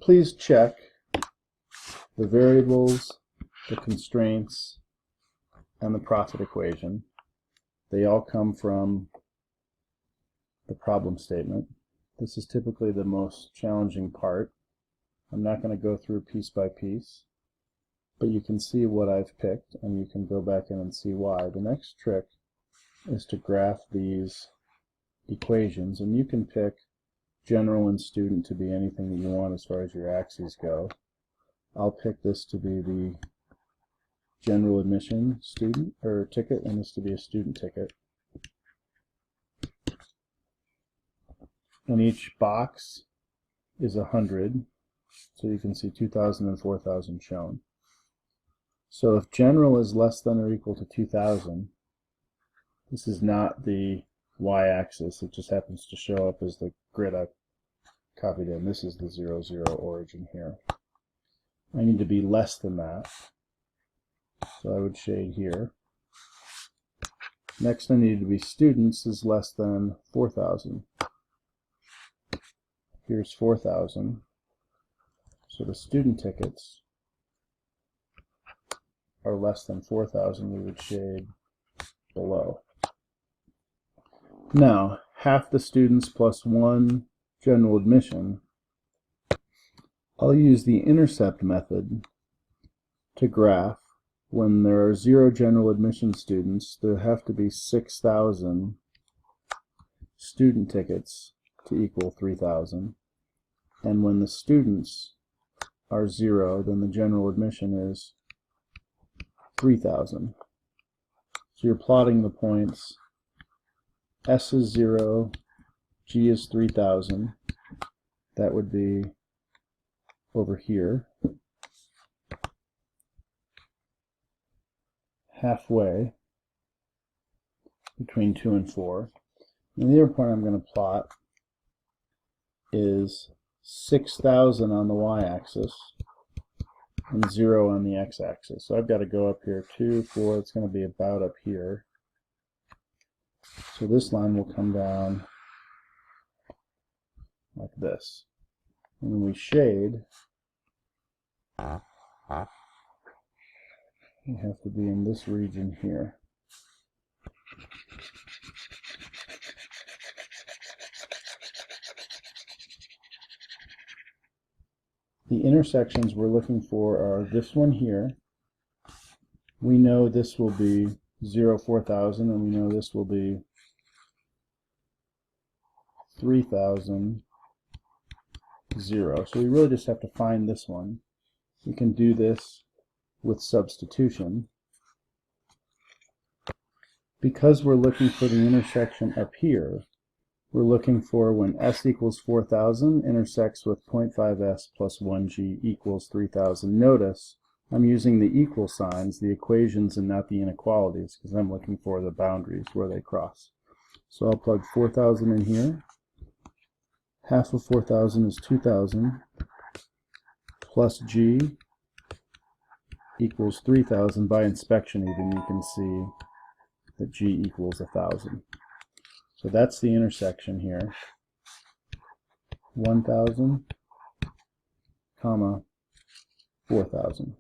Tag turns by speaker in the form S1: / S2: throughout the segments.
S1: please check the variables, the constraints, and the profit equation. They all come from the problem statement. This is typically the most challenging part. I'm not going to go through piece by piece, but you can see what I've picked, and you can go back in and see why. The next trick is to graph these equations, and you can pick general and student to be anything that you want as far as your axes go. I'll pick this to be the general admission student or ticket, and this to be a student ticket. And each box is 100, so you can see 2,000 and 4,000 shown. So if general is less than or equal to 2,000, this is not the y-axis, it just happens to show up as the grid I copied in. This is the 0, 0 origin here. I need to be less than that, so I would shade here. Next I need to be students is less than 4,000. Here's 4,000. So the student tickets are less than 4,000, we would shade below. Now, half the students plus 1 general admission, I'll use the intercept method to graph. When there are 0 general admission students, there have to be 6,000 student tickets to equal 3,000. And when the students are 0, then the general admission is 3,000. So you're plotting the points. S is 0, G is 3,000. That would be over here, halfway between 2 and 4. And the other point I'm going to plot is 6,000 on the y-axis and 0 on the x-axis. So I've got to go up here 2, 4, it's going to be about up here. So this line will come down like this. And when we shade, we have to be in this region here. The intersections we're looking for are this one here. We know this will be 0, 4,000, and we know this will be 3,000, 0. So we really just have to find this one. We can do this with substitution. Because we're looking for the intersection up here, we're looking for when s equals 4,000 intersects with 0.5s plus 1g equals 3,000. Notice I'm using the equal signs, the equations, and not the inequalities, because I'm looking for the boundaries where they cross. So I'll plug 4,000 in here. Half of 4,000 is 2,000 plus g equals 3,000. By inspection even you can see that g equals 1,000. So that's the intersection here. 1,000, comma, 4,000.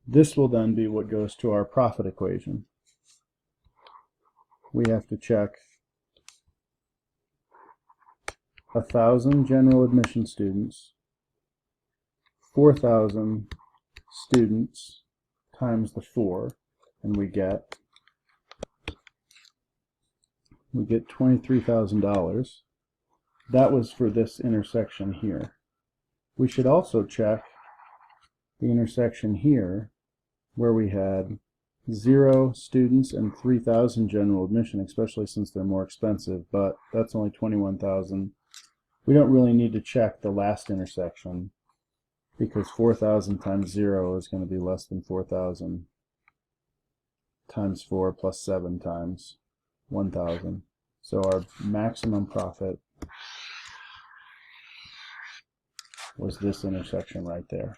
S1: This will then be what goes to our profit equation. We have to check 1,000 general admission students, 4,000 students times the 4, and we get $23,000. That was for this intersection here. We should also check the intersection here where we had 0 students and 3,000 general admission, especially since they're more expensive, but that's only 21,000. We don't really need to check the last intersection because 4,000 times 0 is going to be less than 4,000 times 4 plus 7 times 1,000. So our maximum profit was this intersection right there.